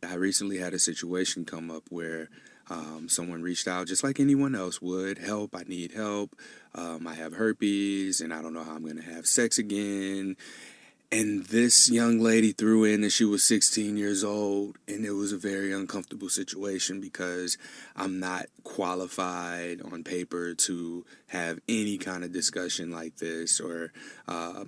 I recently had a situation come up where someone reached out just like anyone else would. Help, I need help. I have herpes and I don't know how I'm going to have sex again. And this young lady threw in that she was 16 years old, and it was a very uncomfortable situation because I'm not qualified on paper to have any kind of discussion like this, or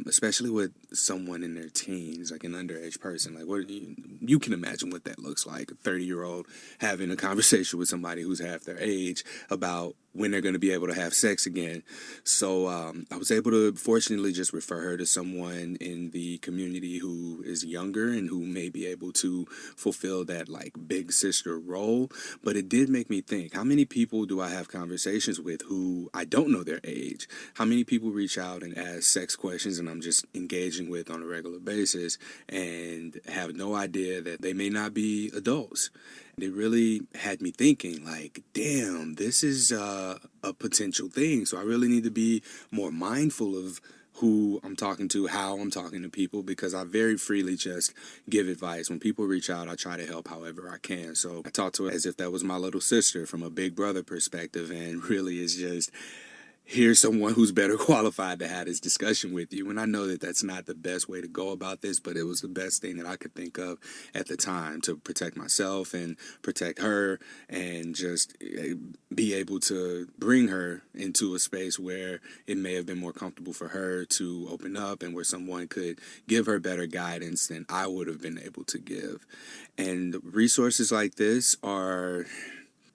especially with someone in their teens, like an underage person. Like, what you can imagine what that looks like, a 30-year-old having a conversation with somebody who's half their age about when they're going to be able to have sex again. So I was able to fortunately just refer her to someone in the community who is younger and who may be able to fulfill that like big sister role. But it did make me think, how many people do I have conversations with who I don't know their age? How many people reach out and ask sex questions and I'm just engaging with on a regular basis and have no idea that they may not be adults? It really had me thinking, like, damn, this is a potential thing. So I really need to be more mindful of who I'm talking to, how I'm talking to people, because I very freely just give advice. When people reach out, I try to help however I can. So I talk to her as if that was my little sister from a big brother perspective, and really is just, here's someone who's better qualified to have this discussion with you. And I know that that's not the best way to go about this, but it was the best thing that I could think of at the time to protect myself and protect her, and just be able to bring her into a space where it may have been more comfortable for her to open up, and where someone could give her better guidance than I would have been able to give. And resources like this are,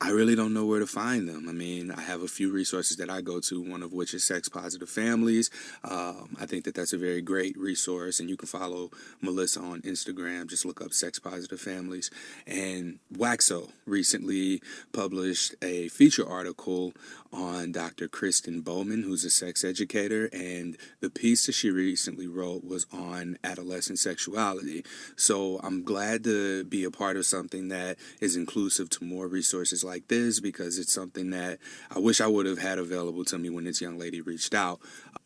I really don't know where to find them. I mean, I have a few resources that I go to, one of which is Sex Positive Families. I think that that's a very great resource, and you can follow Melissa on Instagram. Just look up Sex Positive Families. And Waxo recently published a feature article on Dr. Kristen Bowman, who's a sex educator, and the piece that she recently wrote was on adolescent sexuality. So I'm glad to be a part of something that is inclusive to more resources like this, because it's something that I wish I would have had available to me when this young lady reached out.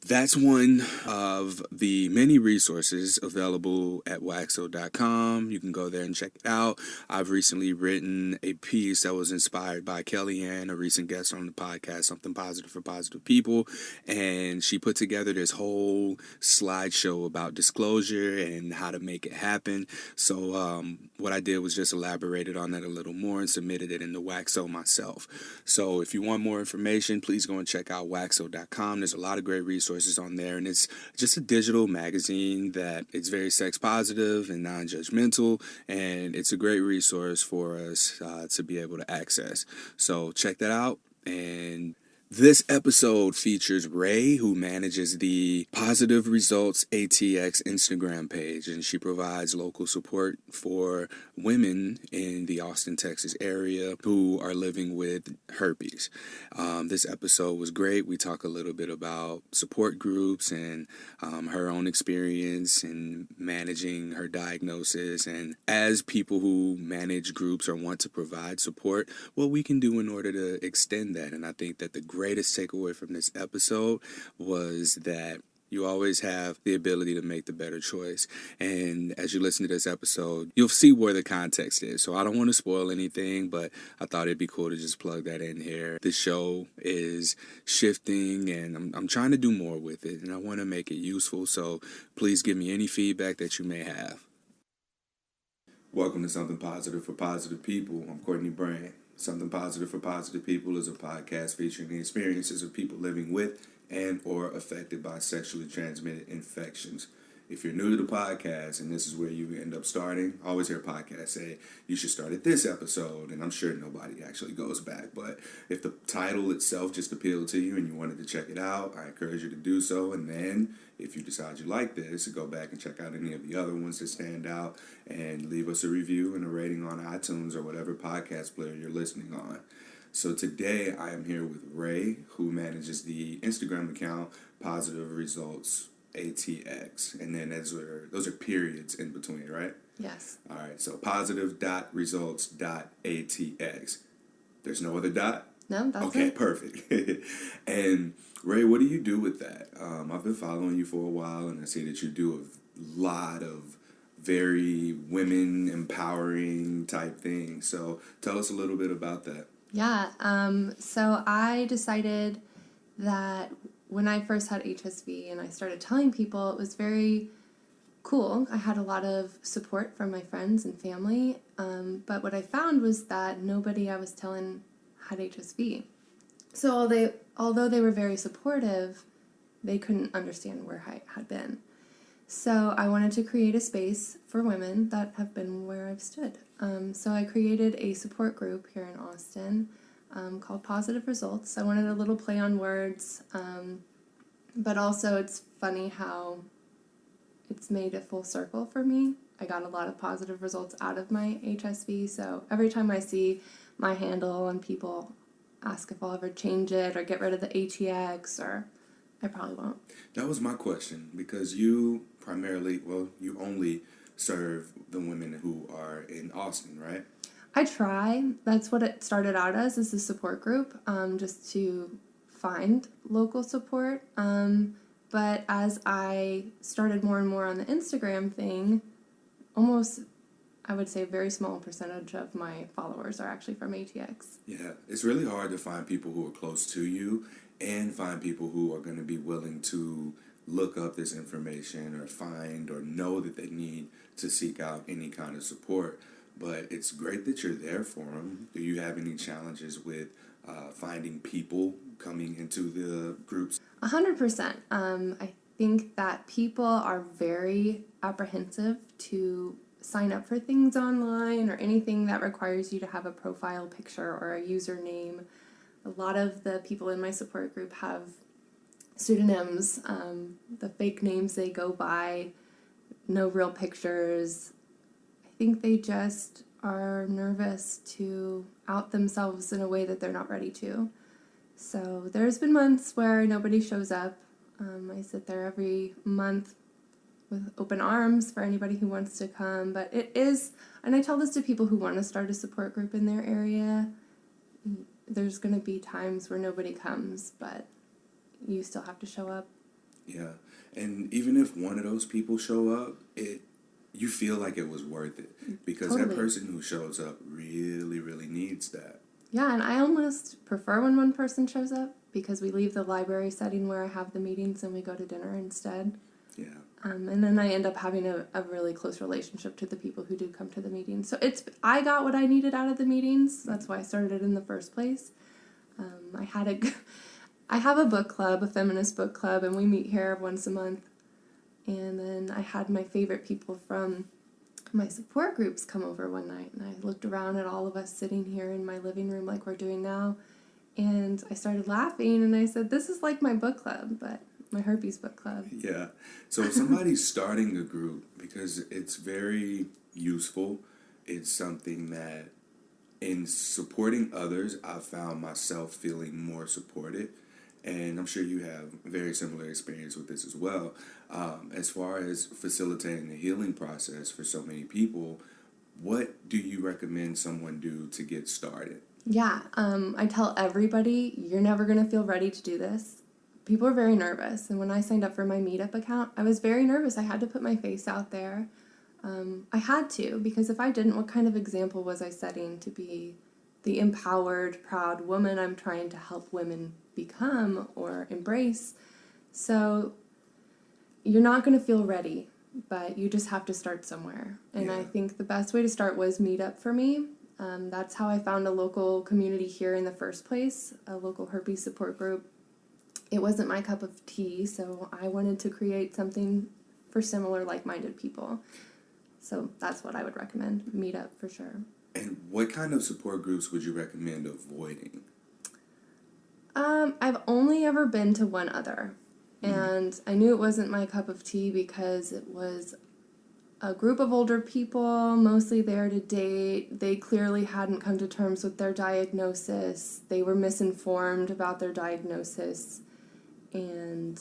That's one of the many resources available at waxo.com. You can go there and check it out. I've recently written a piece that was inspired by Kellyanne, a recent guest on the podcast, Something Positive for Positive People, and she put together this whole slideshow about disclosure and how to make it happen. So what I did was just elaborated on that a little more and submitted it in the Waxo myself. So if you want more information, please go and check out waxo.com. There's a lot of great resources on there, and it's just a digital magazine that it's very sex positive and non-judgmental, and it's a great resource for us to be able to access. So check that out. And this episode features Ray, who manages the Positive Results ATX Instagram page, and she provides local support for women in the Austin, Texas area who are living with herpes. This episode was great. We talk a little bit about support groups and her own experience in managing her diagnosis, and as people who manage groups or want to provide support, what we can do in order to extend that. And I think that the greatest takeaway from this episode was that you always have the ability to make the better choice. And as you listen to this episode, you'll see where the context is. So I don't want to spoil anything, but I thought it'd be cool to just plug that in here. The show is shifting, and I'm trying to do more with it, and I want to make it useful. So please give me any feedback that you may have. Welcome to Something Positive for Positive People. I'm Courtney Brand. Something Positive for Positive People is a podcast featuring the experiences of people living with and or affected by sexually transmitted infections. If you're new to the podcast and this is where you end up starting, I always hear podcasts say you should start at this episode, and I'm sure nobody actually goes back. But if the title itself just appealed to you and you wanted to check it out, I encourage you to do so. And then if you decide you like this, go back and check out any of the other ones that stand out and leave us a review and a rating on iTunes or whatever podcast player you're listening on. So today I am here with Ray, who manages the Instagram account Positive Results ATX, and then those are periods in between, right? Yes. All right, so positive.results.atx. There's no other dot? No, that's okay, it. Perfect. And Ray, what do you do with that? I've been following you for a while, and I see that you do a lot of very women empowering type thing. So tell us a little bit about that. Yeah, so I decided that when I first had HSV and I started telling people, it was very cool. I had a lot of support from my friends and family, but what I found was that nobody I was telling had HSV. So although they were very supportive, they couldn't understand where I had been. So I wanted to create a space for women that have been where I've stood. So I created a support group here in Austin called Positive Results. I wanted a little play on words, but also it's funny how it's made a full circle for me. I got a lot of positive results out of my HSV, so every time I see my handle and people ask if I'll ever change it or get rid of the ATX, or I probably won't. That was my question, because you primarily, well, you only serve the women who are in Austin, right? I try. That's what it started out as a support group, just to find local support. But as I started more and more on the Instagram thing, almost, I would say, a very small percentage of my followers are actually from ATX. Yeah, it's really hard to find people who are close to you and find people who are going to be willing to look up this information or find or know that they need to seek out any kind of support. But it's great that you're there for them. Do you have any challenges with finding people coming into the groups? 100%. I think that people are very apprehensive to sign up for things online or anything that requires you to have a profile picture or a username. A lot of the people in my support group have pseudonyms, the fake names they go by, no real pictures. I think they just are nervous to out themselves in a way that they're not ready to. So there's been months where nobody shows up. I sit there every month with open arms for anybody who wants to come. But it is, and I tell this to people who want to start a support group in their area, there's going to be times where nobody comes, but you still have to show up. Yeah, and even if one of those people show up, you feel like it was worth it, because Totally. that person who shows up really, really needs that. Yeah, and I almost prefer when one person shows up because we leave the library setting where I have the meetings and we go to dinner instead. Yeah. And then I end up having a really close relationship to the people who do come to the meetings. So I got what I needed out of the meetings. That's why I started it in the first place. I have a book club, a feminist book club, and we meet here once a month. And then I had my favorite people from my support groups come over one night, and I looked around at all of us sitting here in my living room like we're doing now, and I started laughing, and I said, this is like my book club, but my herpes book club. Yeah. So if somebody's starting a group, because it's very useful, it's something that in supporting others, I've found myself feeling more supported. And I'm sure you have a very similar experience with this as well. As far as facilitating the healing process for so many people, what do you recommend someone do to get started? Yeah, I tell everybody, you're never going to feel ready to do this. People are very nervous. And when I signed up for my Meetup account, I was very nervous. I had to put my face out there. I had to, because if I didn't, what kind of example was I setting to be the empowered, proud woman I'm trying to help women become or embrace? So you're not going to feel ready, but you just have to start somewhere. And Yeah. I think the best way to start was Meetup for me. That's how I found a local community here in the first place, a local herpes support group. It wasn't my cup of tea, so I wanted to create something for similar like-minded people. So that's what I would recommend, Meetup for sure. And what kind of support groups would you recommend avoiding? I've only ever been to one other, and I knew it wasn't my cup of tea because it was a group of older people, mostly there to date. They clearly hadn't come to terms with their diagnosis. They were misinformed about their diagnosis, and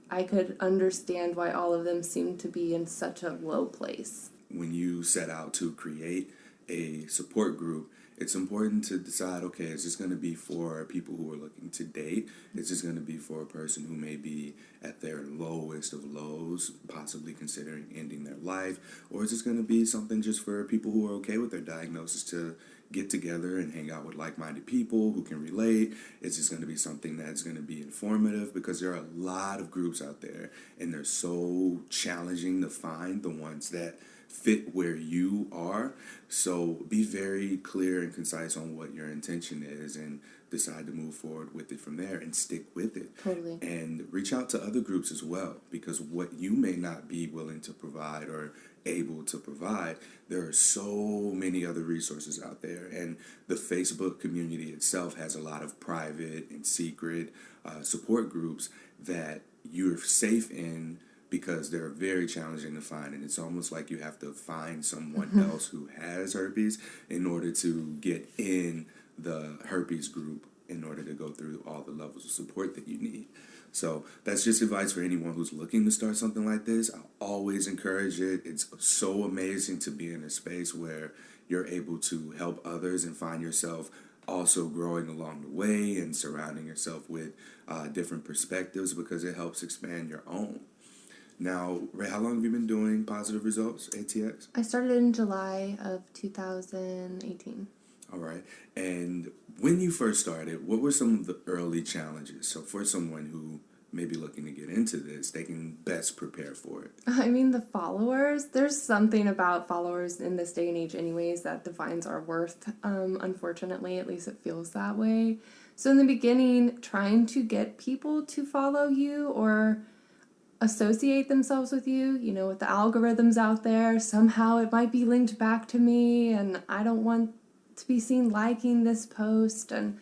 I could understand why all of them seemed to be in such a low place. When you set out to create a support group, it's important to decide, okay, is this going to be for people who are looking to date? Is this going to be for a person who may be at their lowest of lows, possibly considering ending their life? Or is this going to be something just for people who are okay with their diagnosis to get together and hang out with like-minded people who can relate? Is this going to be something that's going to be informative? Because there are a lot of groups out there, and they're so challenging to find the ones that fit where you are. So be very clear and concise on what your intention is, and decide to move forward with it from there and stick with it. Totally. And reach out to other groups as well, because what you may not be willing to provide or able to provide, there are so many other resources out there. And the Facebook community itself has a lot of private and secret support groups that you're safe in, because they're very challenging to find, and it's almost like you have to find someone else who has herpes in order to get in the herpes group, in order to go through all the levels of support that you need. So that's just advice for anyone who's looking to start something like this. I always encourage it. It's so amazing to be in a space where you're able to help others and find yourself also growing along the way, and surrounding yourself with different perspectives, because it helps expand your own. Now, Ray, how long have you been doing Positive Results, ATX? I started in July of 2018. All right. And when you first started, what were some of the early challenges? So for someone who may be looking to get into this, they can best prepare for it. I mean, the followers, there's something about followers in this day and age anyways that defines our worth. Unfortunately, at least it feels that way. So in the beginning, trying to get people to follow you or associate themselves with you, you know, with the algorithms out there, somehow it might be linked back to me, and I don't want to be seen liking this post. And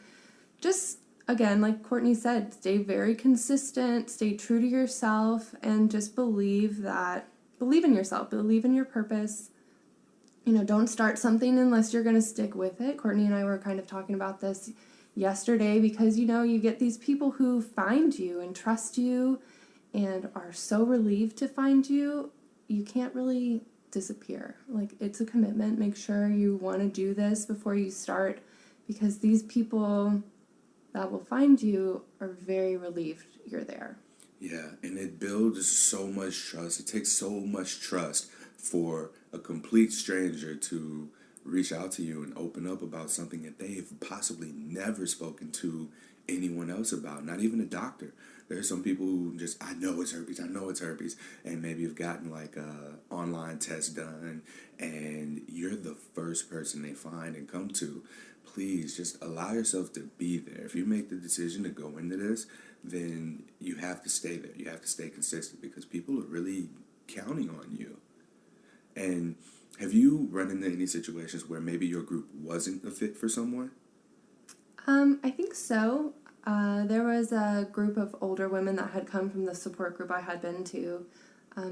just, again, like Courtney said, stay very consistent, stay true to yourself, and just believe in yourself, believe in your purpose. You know, don't start something unless you're going to stick with it. Courtney and I were kind of talking about this yesterday, because, you know, you get these people who find you and trust you and are so relieved to find you. You can't really disappear. Like, it's a commitment. Make sure you want to do this before you start, because these people that will find you are very relieved you're there. Yeah, and it builds so much trust. It takes so much trust for a complete stranger to reach out to you and open up about something that they've possibly never spoken to anyone else about, not even a doctor. There's some people who just, I know it's herpes, and maybe you've gotten like a online test done, and you're the first person they find and come to. Please just allow yourself to be there. If you make the decision to go into this, then you have to stay there. You have to stay consistent, because people are really counting on you. And have you run into any situations where maybe your group wasn't a fit for someone? I think so. There was a group of older women that had come from the support group I had been to,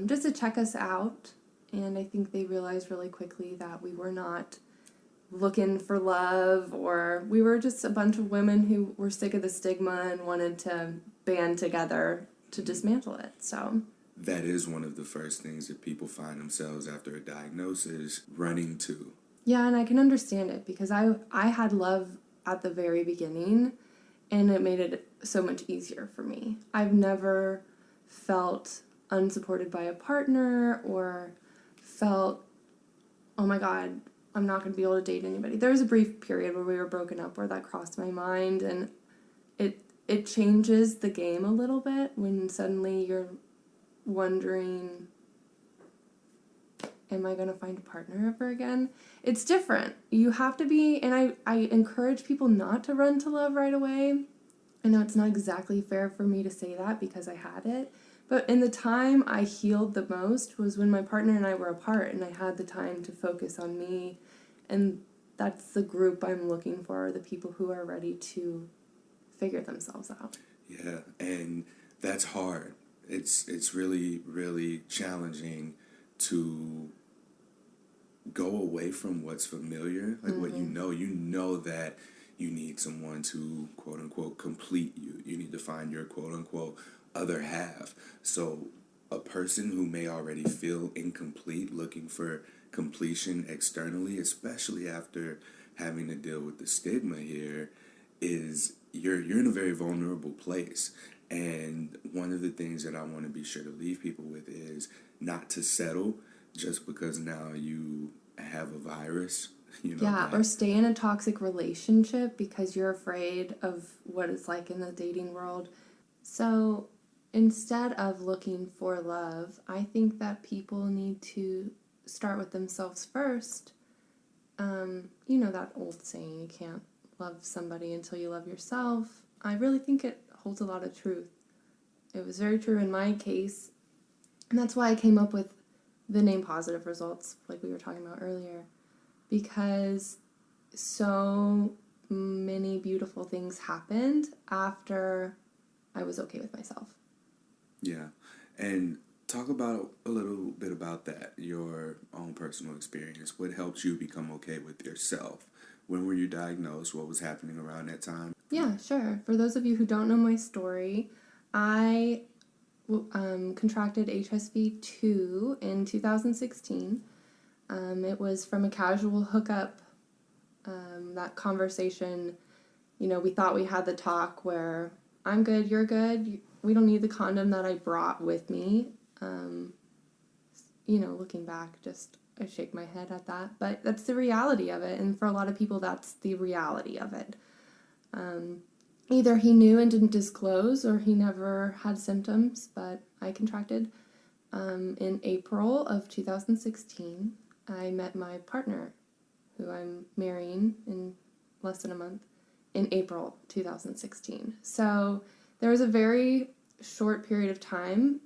just to check us out. And I think they realized really quickly that we were not looking for love, or we were just a bunch of women who were sick of the stigma and wanted to band together to dismantle it. So that is one of the first things that people find themselves after a diagnosis running to. Yeah, and I can understand it, because I had love at the very beginning, and it made it so much easier for me. I've never felt unsupported by a partner, or felt, oh my God, I'm not going to be able to date anybody. There was a brief period where we were broken up where that crossed my mind, and it changes the game a little bit when suddenly you're wondering, am I going to find a partner ever again? It's different. You have to be, and I encourage people not to run to love right away. I know it's not exactly fair for me to say that, because I had it, but in the time I healed the most was when my partner and I were apart, and I had the time to focus on me, and that's the group I'm looking for, the people who are ready to figure themselves out. Yeah, and that's hard. It's really, really challenging to go away from what's familiar, like what you know that you need someone to, quote unquote, complete you. You need to find your, quote unquote, other half. So a person who may already feel incomplete, looking for completion externally, especially after having to deal with the stigma here, is you're in a very vulnerable place. And one of the things that I want to be sure to leave people with is not to settle just because now you have a virus, Yeah, or that, stay in a toxic relationship because you're afraid of what it's like in the dating world. So instead of looking for love, I think that people need to start with themselves first. You know that old saying, you can't love somebody until you love yourself. I really think it holds a lot of truth. It was very true in my case, and that's why I came up with the name Positive Results, like we were talking about earlier, because so many beautiful things happened after I was okay with myself. yeah. And talk about a little bit about that, your own personal experience. What helped you become okay with yourself? When were you diagnosed? What was happening around that time? Yeah, sure. For those of you who don't know my story, I contracted HSV-2 in 2016. It was from a casual hookup. That conversation, we thought we had the talk where I'm good, you're good. We don't need the condom that I brought with me. Looking back, just I shake my head at that. But that's the reality of it. And for a lot of people, that's the reality of it. Either he knew and didn't disclose, or he never had symptoms, but I contracted. In April of 2016, I met my partner, who I'm marrying in less than a month, in April 2016. So there was a very short period of time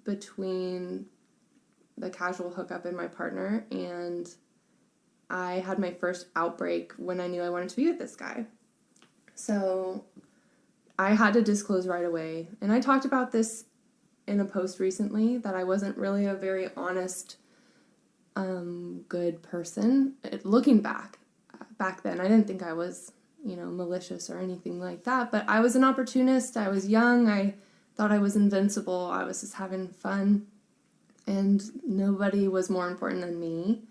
between the casual hookup and my partner, and I had my first outbreak when I knew I wanted to be with this guy. So I had to disclose right away. And I talked about this in a post recently, that I wasn't really a very honest, good person. Looking back then, I didn't think I was, malicious or anything like that. But I was an opportunist. I was young. I thought I was invincible. I was just having fun. And nobody was more important than me.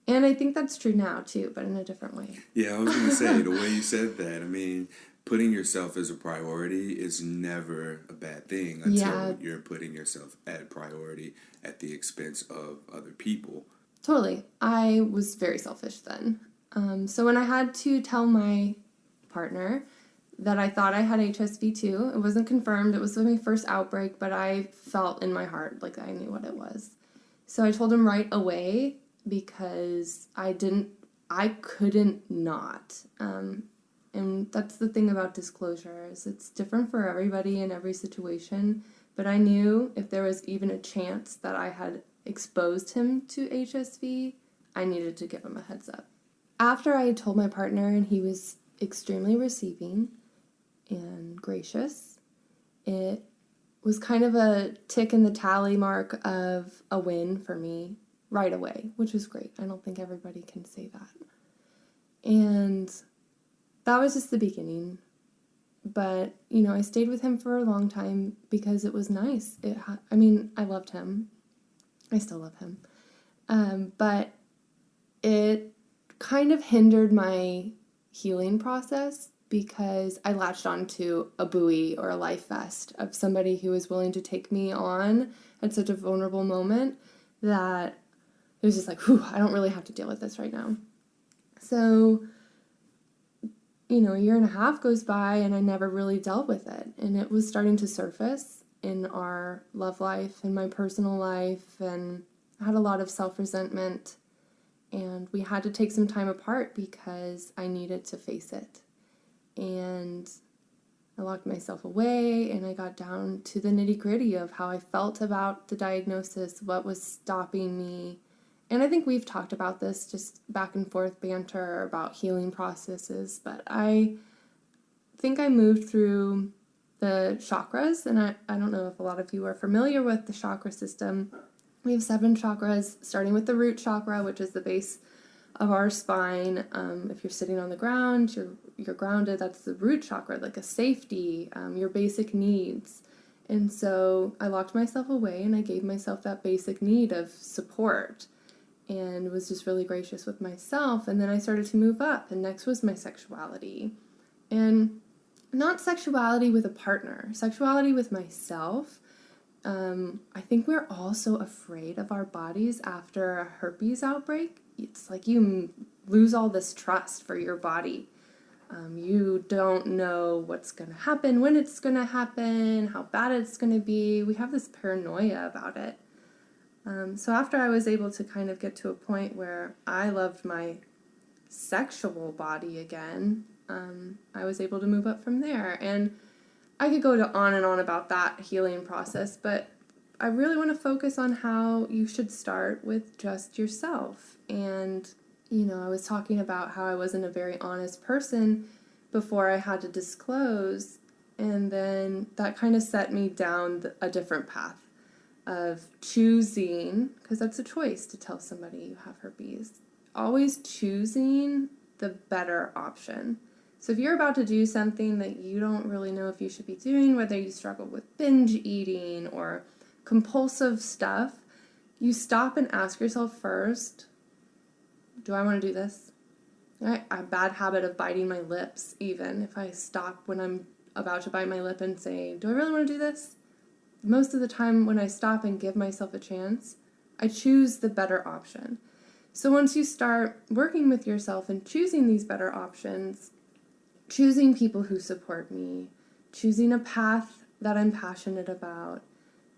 And I think that's true now, too, but in a different way. Yeah, I was going to say, the way you said that, I mean, putting yourself as a priority is never a bad thing until you're putting yourself at priority at the expense of other people. Totally. I was very selfish then. So when I had to tell my partner that I thought I had HSV-2, it wasn't confirmed. It was my first outbreak, but I felt in my heart like I knew what it was. So I told him right away, because I couldn't not. And that's the thing about disclosure, is it's different for everybody in every situation. But I knew if there was even a chance that I had exposed him to HSV, I needed to give him a heads up. After I had told my partner, and he was extremely receiving and gracious, it was kind of a tick in the tally mark of a win for me right away, which was great. I don't think everybody can say that. And that was just the beginning. But, I stayed with him for a long time because it was nice. I loved him. I still love him. But it kind of hindered my healing process because I latched onto a buoy or a life vest of somebody who was willing to take me on at such a vulnerable moment that it was just like, whew, I don't really have to deal with this right now. So, a year and a half goes by and I never really dealt with it. And it was starting to surface in our love life and my personal life. And I had a lot of self-resentment. And we had to take some time apart because I needed to face it. And I locked myself away and I got down to the nitty-gritty of how I felt about the diagnosis, what was stopping me. And I think we've talked about this, just back and forth banter about healing processes, but I think I moved through the chakras, and I don't know if a lot of you are familiar with the chakra system. We have 7 chakras, starting with the root chakra, which is the base of our spine. If you're sitting on the ground, you're grounded. That's the root chakra, like a safety, your basic needs. And so I locked myself away and I gave myself that basic need of support. and was just really gracious with myself. And then I started to move up, and next was my sexuality. And not sexuality with a partner, sexuality with myself. I think we're all so afraid of our bodies after a herpes outbreak. It's like you lose all this trust for your body. You don't know what's going to happen, when it's going to happen, how bad it's going to be. We have this paranoia about it. So after I was able to kind of get to a point where I loved my sexual body again, I was able to move up from there. And I could go on and on about that healing process, but I really want to focus on how you should start with just yourself. And, I was talking about how I wasn't a very honest person before I had to disclose, and then that kind of set me down a different path of choosing, because that's a choice to tell somebody you have herpes, always choosing the better option. So if you're about to do something that you don't really know if you should be doing, whether you struggle with binge eating or compulsive stuff, you stop and ask yourself first, do I want to do this? I have a bad habit of biting my lips, even if I stop when I'm about to bite my lip and say, do I really want to do this? Most of the time when I stop and give myself a chance, I choose the better option. So once you start working with yourself and choosing these better options, choosing people who support me, choosing a path that I'm passionate about,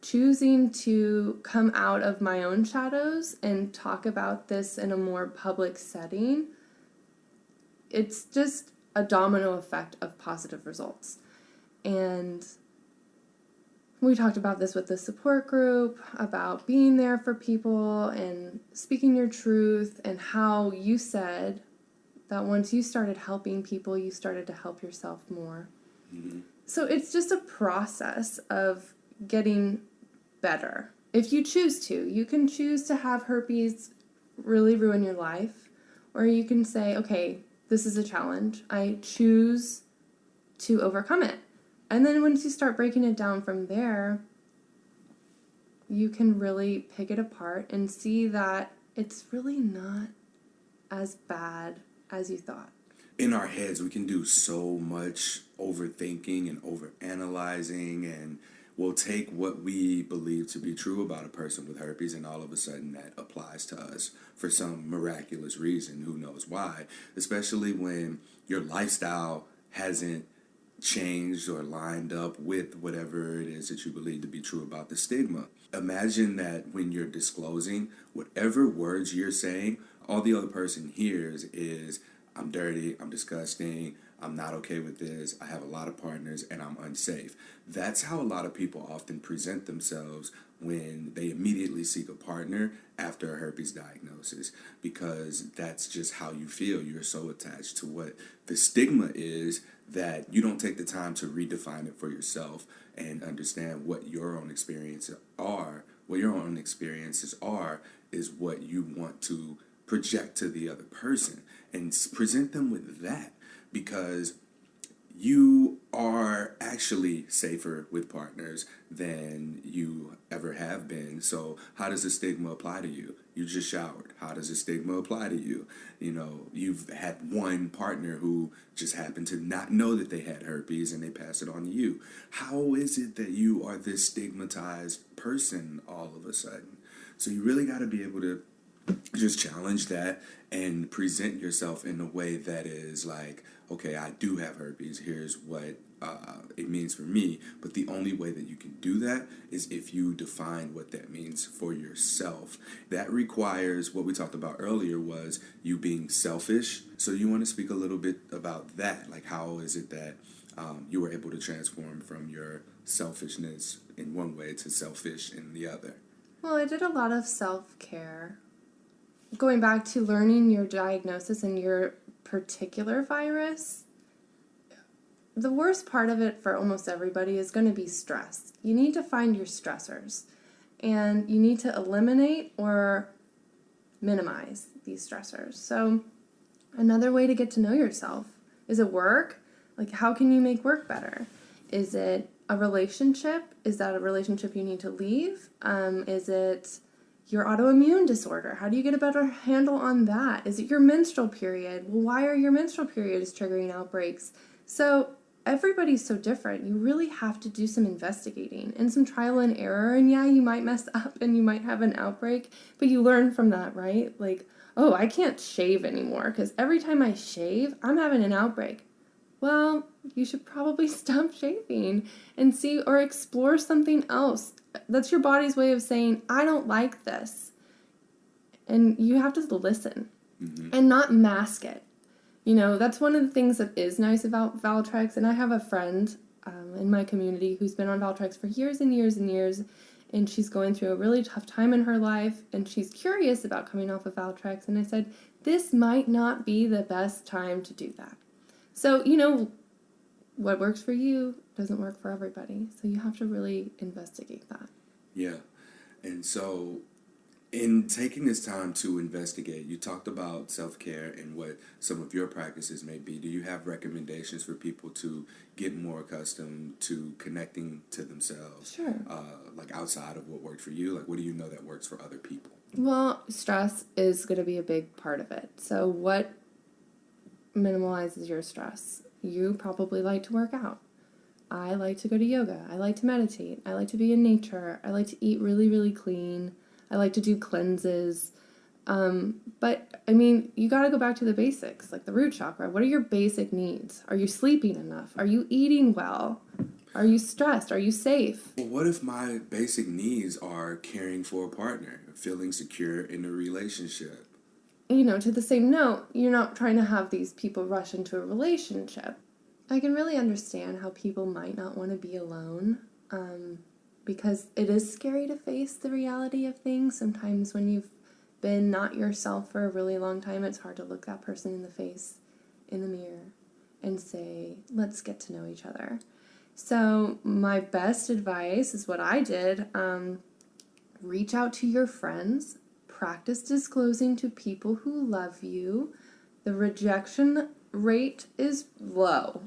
choosing to come out of my own shadows and talk about this in a more public setting, it's just a domino effect of positive results. And we talked about this with the support group, about being there for people and speaking your truth, and how you said that once you started helping people, you started to help yourself more. Mm-hmm. So it's just a process of getting better. If you choose to, you can choose to have herpes really ruin your life, or you can say, okay, this is a challenge. I choose to overcome it. And then once you start breaking it down from there, you can really pick it apart and see that it's really not as bad as you thought. In our heads, we can do so much overthinking and overanalyzing, and we'll take what we believe to be true about a person with herpes, and all of a sudden that applies to us for some miraculous reason. Who knows why? Especially when your lifestyle hasn't changed or lined up with whatever it is that you believe to be true about the stigma. Imagine that when you're disclosing, whatever words you're saying, all the other person hears is, I'm dirty, I'm disgusting, I'm not okay with this, I have a lot of partners, and I'm unsafe. That's how a lot of people often present themselves when they immediately seek a partner after a herpes diagnosis, because that's just how you feel. You're so attached to what the stigma is that you don't take the time to redefine it for yourself and understand what your own experiences are. What your own experiences are is what you want to project to the other person, and present them with that, because you are actually safer with partners than you ever have been. So how does the stigma apply to you? You just showered. How does the stigma apply to you? You've had one partner who just happened to not know that they had herpes and they pass it on to you. How is it that you are this stigmatized person all of a sudden? So you really got to be able to just challenge that and present yourself in a way that is like, okay, I do have herpes. Here's what it means for me. But the only way that you can do that is if you define what that means for yourself. That requires, what we talked about earlier was you being selfish. So you want to speak a little bit about that. Like, how is it that you were able to transform from your selfishness in one way to selfish in the other? Well, I did a lot of self-care. Going back to learning your diagnosis and your particular virus, the worst part of it for almost everybody is going to be stress. You need to find your stressors, and you need to eliminate or minimize these stressors. So another way to get to know yourself, is it work? Like, how can you make work better? Is it a relationship? Is that a relationship you need to leave? Is it your autoimmune disorder? How do you get a better handle on that? Is it your menstrual period? Well, why are your menstrual periods triggering outbreaks? So everybody's so different. You really have to do some investigating and some trial and error. And yeah, you might mess up and you might have an outbreak, but you learn from that, right? Like, oh, I can't shave anymore because every time I shave, I'm having an outbreak. Well, you should probably stop shaving and see or explore something else. That's your body's way of saying, I don't like this. And you have to listen and not mask it. You know, that's one of the things that is nice about Valtrex. And I have a friend in my community who's been on Valtrex for years and years and years. And she's going through a really tough time in her life. And she's curious about coming off of Valtrex. And I said, this might not be the best time to do that. So, you know, what works for you doesn't work for everybody. So you have to really investigate that. Yeah. And so in taking this time to investigate, you talked about self-care and what some of your practices may be. Do you have recommendations for people to get more accustomed to connecting to themselves? Sure. Like outside of what worked for you? Like what do you know that works for other people? Well, stress is going to be a big part of it. So what minimalizes your stress? You probably like to work out. I like to go to yoga. I like to meditate. I like to be in nature. I like to eat really, really clean. I like to do cleanses. But, I mean, you got to go back to the basics, like the root chakra. What are your basic needs? Are you sleeping enough? Are you eating well? Are you stressed? Are you safe? Well, what if my basic needs are caring for a partner, feeling secure in a relationship? You know, to the same note, you're not trying to have these people rush into a relationship. I can really understand how people might not want to be alone, because it is scary to face the reality of things. Sometimes when you've been not yourself for a really long time, it's hard to look that person in the face in the mirror and say, let's get to know each other. So my best advice is what I did. Reach out to your friends. Practice disclosing to people who love you. The rejection rate is low.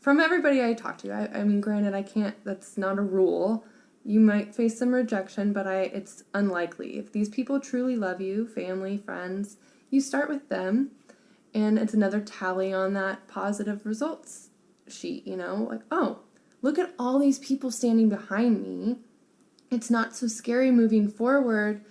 From everybody I talk to, I mean, granted, I can't, that's not a rule. You might face some rejection, but it's unlikely. If these people truly love you, family, friends, you start with them, and it's another tally on that positive results sheet, you know? Like, oh, look at all these people standing behind me. It's not so scary moving forward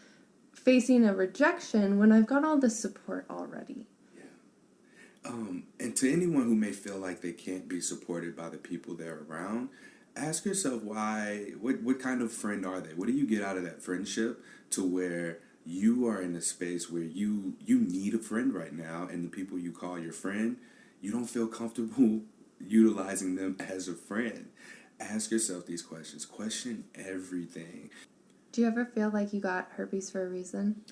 facing a rejection when I've got all this support already. Yeah. And to anyone who may feel like they can't be supported by the people they're around, ask yourself why, what kind of friend are they? What do you get out of that friendship to where you are in a space where you need a friend right now, and the people you call your friend, you don't feel comfortable utilizing them as a friend? Ask yourself these questions. Question everything. Do you ever feel like you got herpes for a reason?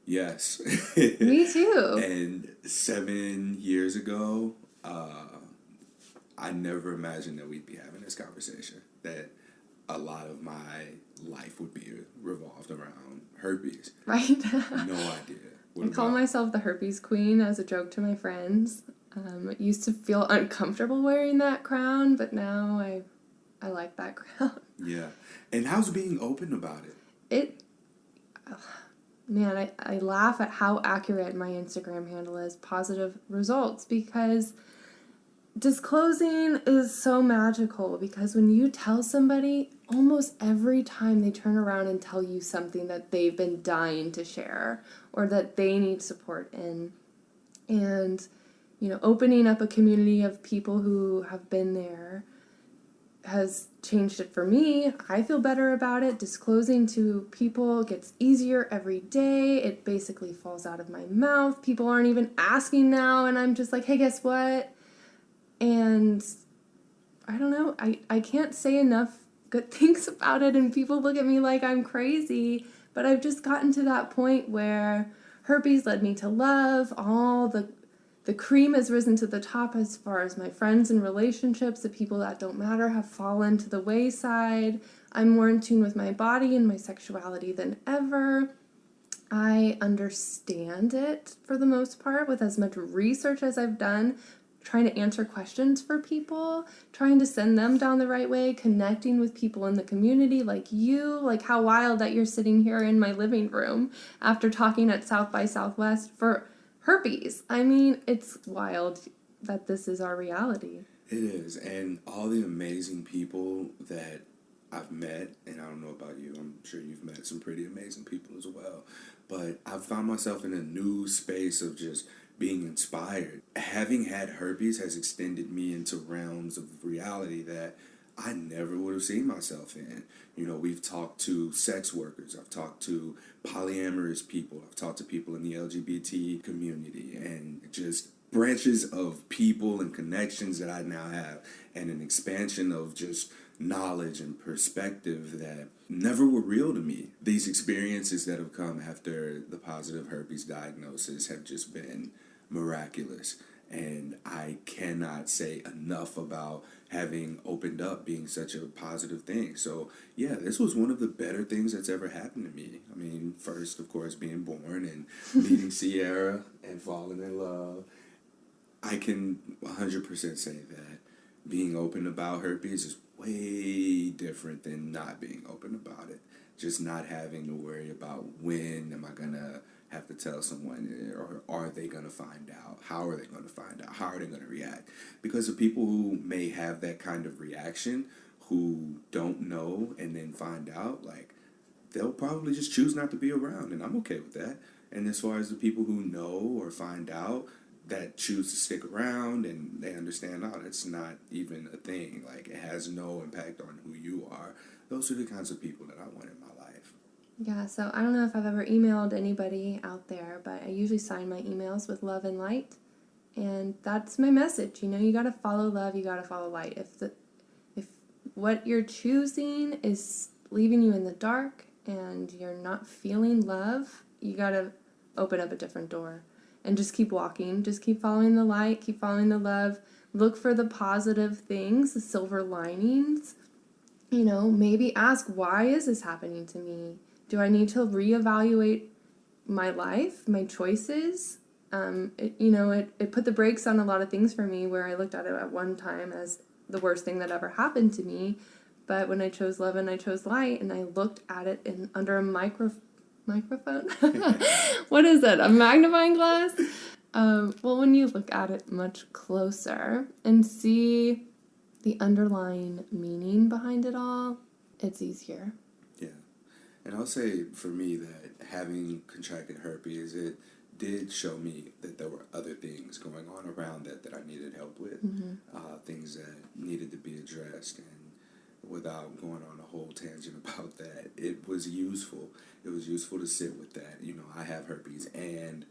Yes. Me too. And 7 years ago, I never imagined that we'd be having this conversation, that a lot of my life would be revolved around herpes. Right? No idea. I call myself the herpes queen as a joke to my friends. I used to feel uncomfortable wearing that crown, but now I like that crown. Yeah. And how's being open about it? Man, I laugh at how accurate my Instagram handle is, positive results, because disclosing is so magical, because when you tell somebody, almost every time they turn around and tell you something that they've been dying to share or that they need support in. And, you know, opening up a community of people who have been there has changed it for me. I feel better about it. Disclosing to people gets easier every day. It basically falls out of my mouth. People aren't even asking now, and I'm just like, hey, guess what? And I don't know. I can't say enough good things about it, and people look at me like I'm crazy, but I've just gotten to that point where herpes led me to love. All the cream has risen to the top as far as my friends and relationships. The people that don't matter have fallen to the wayside. I'm more in tune with my body and my sexuality than ever. I understand it for the most part with as much research as I've done, trying to answer questions for people, trying to send them down the right way, connecting with people in the community like you. Like, how wild that you're sitting here in my living room after talking at South by Southwest for herpes. I mean, it's wild that this is our reality. It is. And all the amazing people that I've met, and I don't know about you, I'm sure you've met some pretty amazing people as well, but I've found myself in a new space of just being inspired. Having had herpes has extended me into realms of reality that I never would have seen myself in. You know, we've talked to sex workers, I've talked to polyamorous people, I've talked to people in the LGBT community, and just branches of people and connections that I now have, and an expansion of just knowledge and perspective that never were real to me. These experiences that have come after the positive herpes diagnosis have just been miraculous. And I cannot say enough about having opened up being such a positive thing. So, yeah, this was one of the better things that's ever happened to me. I mean, first, of course, being born and meeting Sierra and falling in love. I can 100% say that being open about herpes is way different than not being open about it. Just not having to worry about when am I going to have to tell someone, or are they going to find out? How are they going to find out? How are they going to react? Because the people who may have that kind of reaction, who don't know and then find out, like, they'll probably just choose not to be around, and I'm okay with that. And as far as the people who know or find out, that choose to stick around and they understand, oh, that's not even a thing. Like, it has no impact on who you are. Those are the kinds of people that I want in my life. Yeah, so I don't know if I've ever emailed anybody out there, but I usually sign my emails with love and light. And that's my message. You know, you got to follow love, you got to follow light. If what you're choosing is leaving you in the dark and you're not feeling love, you got to open up a different door. And just keep walking. Just keep following the light. Keep following the love. Look for the positive things, the silver linings. You know, maybe ask, why is this happening to me? Do I need to reevaluate my life, my choices? It put the brakes on a lot of things for me, where I looked at it at one time as the worst thing that ever happened to me. But when I chose love and I chose light, and I looked at it under a microphone. What is it? A magnifying glass? Well, when you look at it much closer and see the underlying meaning behind it all, it's easier. Yeah. And I'll say for me that having contracted herpes, it did show me that there were other things going on around that I needed help with, things that needed to be addressed. And without going on a whole tangent about that, it was useful. It was useful to sit with that. You know, I have herpes, and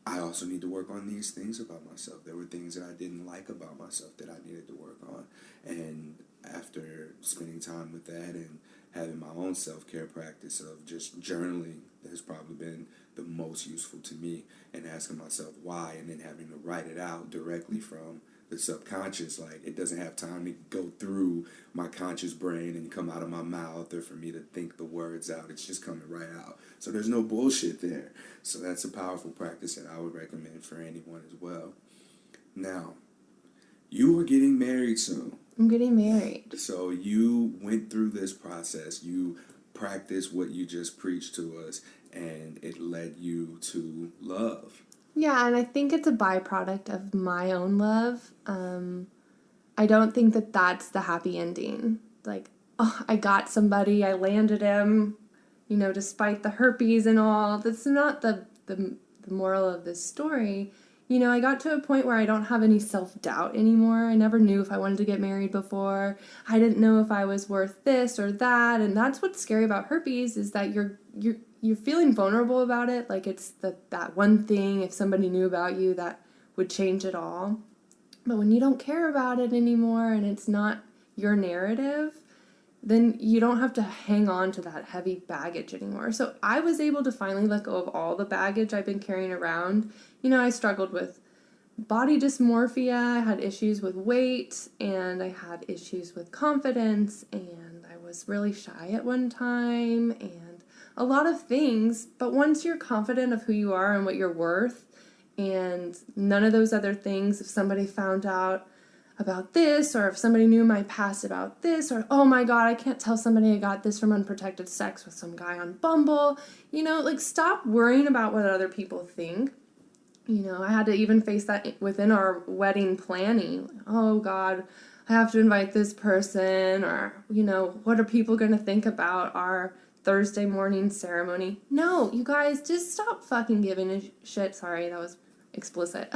I also need to work on these things about myself. There were things that I didn't like about myself that I needed to work on. And after spending time with that and having my own self-care practice of just journaling, has probably been the most useful to me, and asking myself why, and then having to write it out directly from the subconscious. Like, it doesn't have time to go through my conscious brain and come out of my mouth, or for me to think the words out. It's just coming right out. So there's no bullshit there. So that's a powerful practice that I would recommend for anyone as well. Now, you are getting married soon. I'm getting married. So you went through this process. You practiced what you just preached to us, and it led you to love. Yeah, and I think it's a byproduct of my own love. I don't think that that's the happy ending. Like, oh, I got somebody, I landed him, you know, despite the herpes and all. That's not the moral of this story. You know, I got to a point where I don't have any self-doubt anymore. I never knew if I wanted to get married before. I didn't know if I was worth this or that. And that's what's scary about herpes, is that you're feeling vulnerable about it. Like, it's that one thing, if somebody knew about you, that would change it all. But when you don't care about it anymore and it's not your narrative, then you don't have to hang on to that heavy baggage anymore. So I was able to finally let go of all the baggage I've been carrying around. You know, I struggled with body dysmorphia, I had issues with weight, and I had issues with confidence, and I was really shy at one time, and a lot of things. But once you're confident of who you are and what you're worth, And none of those other things, if somebody found out about this, or if somebody knew my past about this, or oh my god, I can't tell somebody I got this from unprotected sex with some guy on Bumble. Like, stop worrying about what other people think. I had to even face that within our wedding planning. Oh god, I have to invite this person, or what are people going to think about our Thursday morning ceremony? No, you guys, just stop fucking giving a shit. Sorry, that was explicit.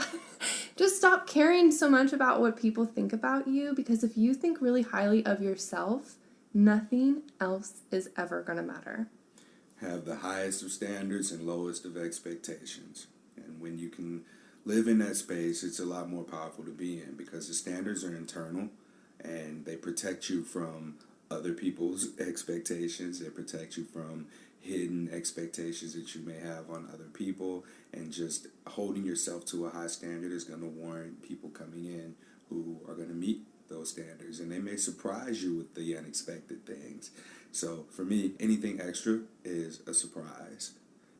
Just stop caring so much about what people think about you, because if you think really highly of yourself, nothing else is ever going to matter. Have the highest of standards and lowest of expectations. And when you can live in that space, it's a lot more powerful to be in, because the standards are internal and they protect you from other people's expectations. They protect you from hidden expectations that you may have on other people, and just holding yourself to a high standard is going to warrant people coming in who are going to meet those standards, and they may surprise you with the unexpected things. So for me, anything extra is a surprise.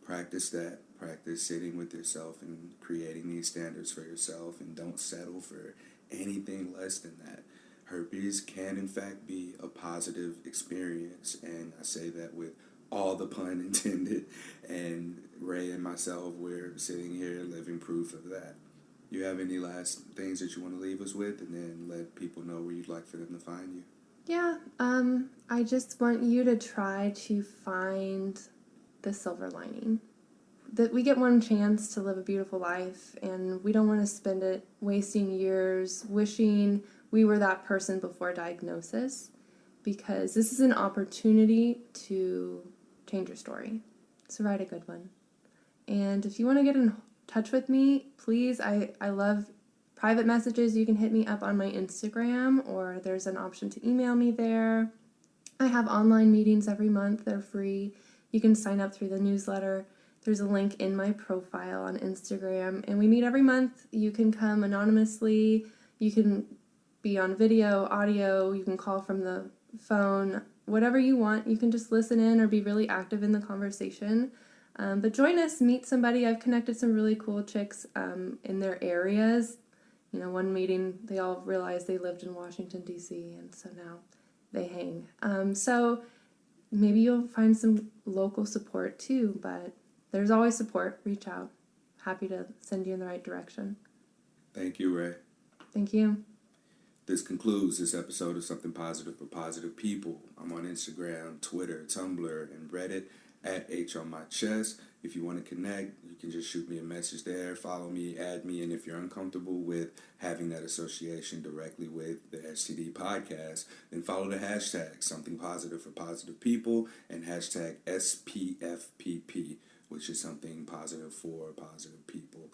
Practice that. Practice sitting with yourself and creating these standards for yourself, and don't settle for anything less than that. Herpes can in fact be a positive experience, and I say that with all the pun intended, and Ray and myself, we're sitting here living proof of that. You have any last things that you want to leave us with, and then let people know where you'd like for them to find you? Yeah, I just want you to try to find the silver lining. That we get one chance to live a beautiful life, and we don't want to spend it wasting years wishing we were that person before diagnosis, because this is an opportunity to change your story. So write a good one. And if you want to get in touch with me, please, I love private messages. You can hit me up on my Instagram, or there's an option to email me there. I have online meetings every month. They're free. You can sign up through the newsletter. There's a link in my profile on Instagram, and we meet every month. You can come anonymously. You can be on video, audio. You can call from the phone, whatever you want. You can just listen in or be really active in the conversation. But join us, meet somebody. I've connected some really cool chicks in their areas. One meeting, they all realized they lived in Washington, D.C., and so now they hang. So maybe you'll find some local support too, but there's always support. Reach out. Happy to send you in the right direction. Thank you, Ray. Thank you. This concludes this episode of Something Positive for Positive People. I'm on Instagram, Twitter, Tumblr, and Reddit at H on my chest. If you want to connect, you can just shoot me a message there, follow me, add me, and if you're uncomfortable with having that association directly with the STD podcast, then follow the hashtag Something Positive for Positive People and hashtag SPFPP, which is something positive for positive people,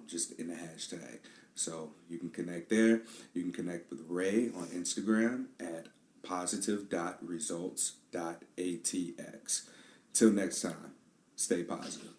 just in the hashtag. So you can connect there. You can connect with Ray on Instagram at positive.results.atx. Till next time, stay positive.